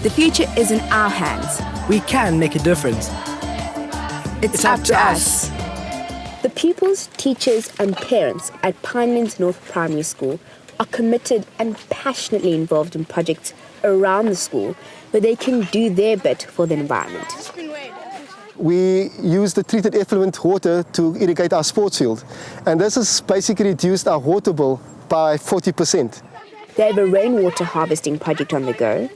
The future is in our hands. We can make a difference. It's up to us. The pupils, teachers and parents at Pinelands North Primary School are committed and passionately involved in projects around the school where they can do their bit for the environment. We use the treated effluent water to irrigate our sports field, and this has basically reduced our water bill by 40%. They have a rainwater harvesting project on the go.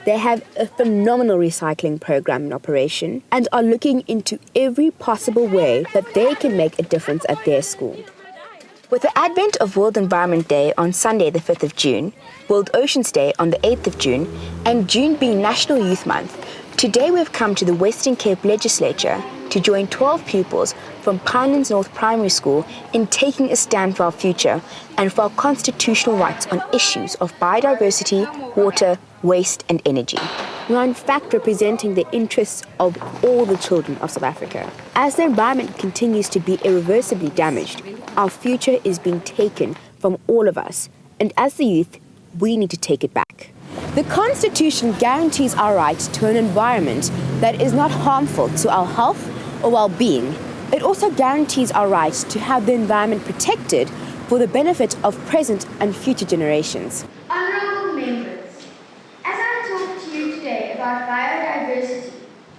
They have a phenomenal recycling program in operation and are looking into every possible way that they can make a difference at their school. With the advent of World Environment Day on Sunday the 5th of June, World Oceans Day on the 8th of June, and June being National Youth Month, today we've come to the Western Cape Legislature to join 12 pupils from Pinelands North Primary School in taking a stand for our future and for our constitutional rights on issues of biodiversity, water, waste and energy. We are in fact representing the interests of all the children of South Africa. As the environment continues to be irreversibly damaged, our future is being taken from all of us, and as the youth, we need to take it back. The Constitution guarantees our right to an environment that is not harmful to our health or well-being. It also guarantees our right to have the environment protected for the benefit of present and future generations. Honourable members, as I talk to you today about biodiversity,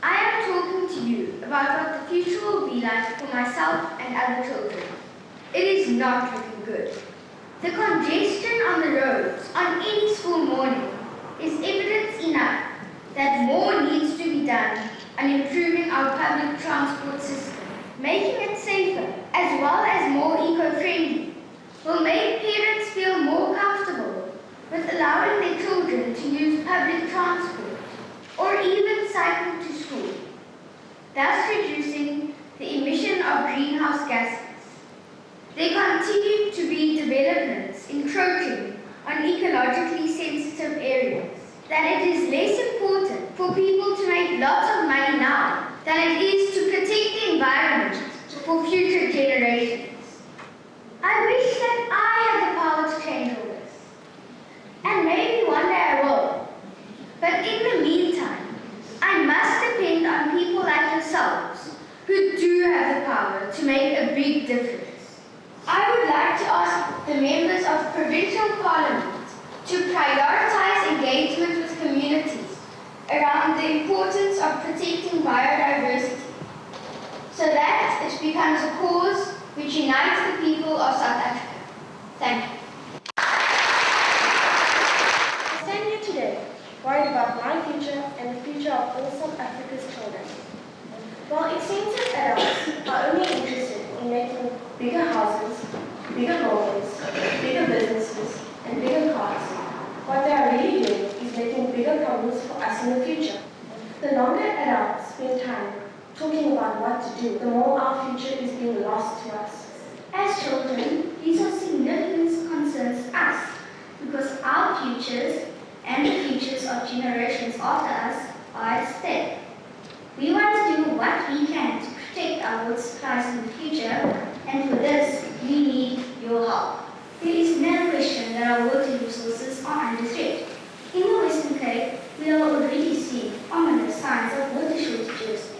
I am talking to you about what the future will be like for myself and other children. It is not looking good. The congestion on the roads on any school morning is evidence enough that more needs to be done on improving our public transport system. Making it safer as well as more eco-friendly will make parents feel more comfortable with allowing their children to use public transport or even cycle to school, thus reducing the emission of greenhouse gases. There continue to be developments encroaching on ecologically sensitive areas, that it is less important for people to make lots of money now than it is to protect the environment for future generations. I wish that I had the power to change all this, and maybe one day I will. But in the meantime, I must depend on people like yourselves who do have the power to make a big difference. I would like to ask the members of Provincial Parliament to prioritise engagement with communities around the importance of protecting biodiversity so that it becomes a cause which unites the people of South Africa. Thank you. I stand here today worried about my future and the future of all South Africa's children. While extensive adults are only interested in making bigger houses, bigger buildings, bigger businesses, and bigger cars, what they are really doing is making bigger problems for us in the future. The longer adults spend time talking about what to do, the more our future is being lost to us. As children, these are significant concerns to us because our futures and the futures of generations after us are at stake. We want to do what we can to protect our water supplies in the future, and for this, we need your help. There is no question that our water resources are under threat. In the Western Cape, we are already seeing ominous signs of water shortages.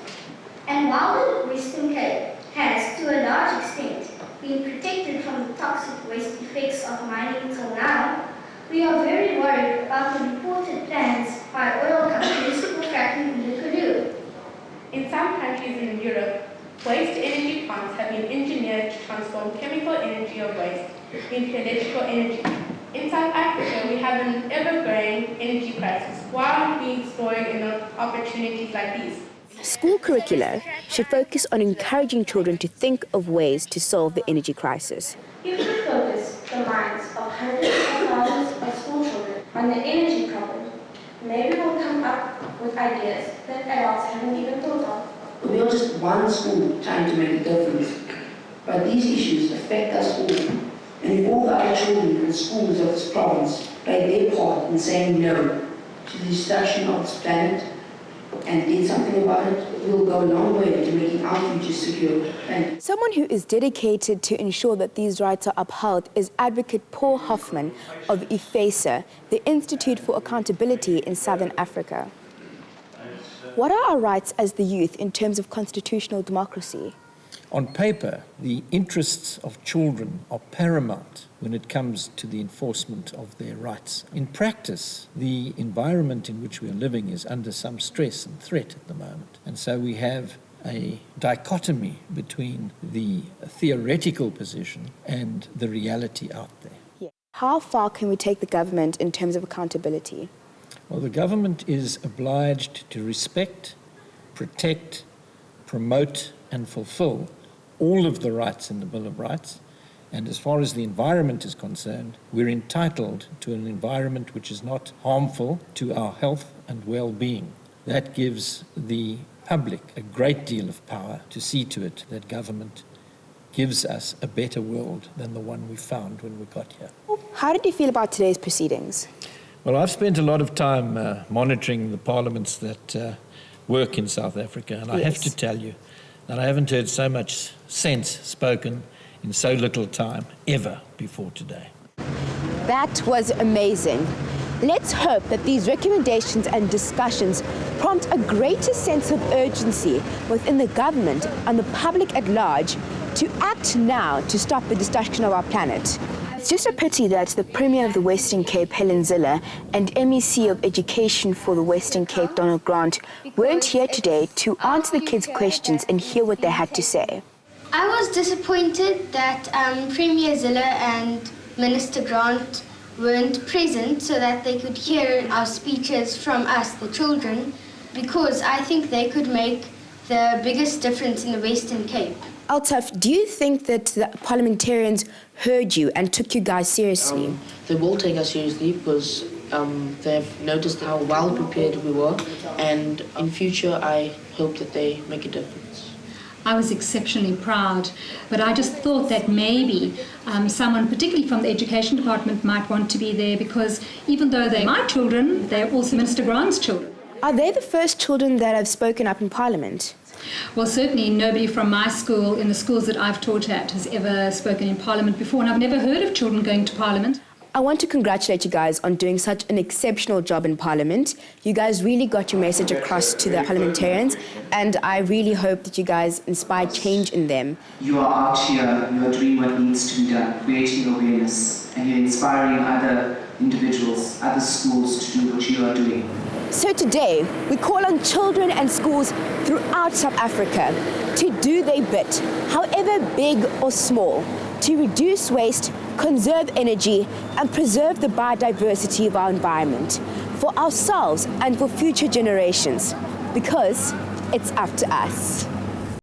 And while the Western Cape has, to a large extent, been protected from the toxic waste effects of mining until now, we are very worried about the reported plans by oil companies for fracking in the Tues. In some countries in Europe, waste energy plants have been engineered to transform chemical energy of waste into electrical energy. In South Africa, we have an ever-growing energy crisis. Why aren't we exploring opportunities like these? School curricula should focus on encouraging children to think of ways to solve the energy crisis. If we focus the minds of hundreds of thousands of school children on the energy problem, maybe we'll come up with ideas that adults haven't even thought of. We are just one school trying to make a difference, but these issues affect us all. And if all the other children in the schools of this province play their part in saying no to the destruction of this planet and did something about it, we'll go a long way to making our future secure. And someone who is dedicated to ensure that these rights are upheld is Advocate Paul Hoffman of IFESA, the Institute for Accountability in Southern Africa. What are our rights as the youth in terms of constitutional democracy? On paper, the interests of children are paramount when it comes to the enforcement of their rights. In practice, the environment in which we are living is under some stress and threat at the moment. And so we have a dichotomy between the theoretical position and the reality out there. Yeah. How far can we take the government in terms of accountability? Well, the government is obliged to respect, protect, promote, and fulfill all of the rights in the Bill of Rights. And as far as the environment is concerned, we're entitled to an environment which is not harmful to our health and well-being. That gives the public a great deal of power to see to it that government gives us a better world than the one we found when we got here. How did you feel about today's proceedings? Well, I've spent a lot of time monitoring the parliaments that work in South Africa, and I have to tell you that I haven't heard so much sense spoken in so little time ever before today. That was amazing. Let's hope that these recommendations and discussions prompt a greater sense of urgency within the government and the public at large to act now to stop the destruction of our planet. It's just a pity that the Premier of the Western Cape, Helen Zille, and MEC of Education for the Western Cape, Donald Grant, weren't here today to answer the kids' questions and hear what they had to say. I was disappointed that Premier Zille and Minister Grant weren't present so that they could hear our speeches from us, the children, because I think they could make the biggest difference in the Western Cape. Altaf, do you think that the parliamentarians heard you and took you guys seriously? They will take us seriously because they've noticed how well prepared we were, and in future I hope that they make a difference. I was exceptionally proud, but I just thought that maybe someone, particularly from the Education Department, might want to be there because even though they're my children, they're also Minister Grant's children. Are they the first children that have spoken up in Parliament? Well, certainly nobody from my school, in the schools that I've taught at, has ever spoken in Parliament before, and I've never heard of children going to Parliament. I want to congratulate you guys on doing such an exceptional job in Parliament. You guys really got your message across to the parliamentarians, and I really hope that you guys inspire change in them. You are out here, you are doing what needs to be done, creating awareness, and you're inspiring other individuals, other schools to do what you are doing. So today, we call on children and schools throughout South Africa to do their bit, however big or small, to reduce waste, conserve energy, and preserve the biodiversity of our environment for ourselves and for future generations, because it's up to us.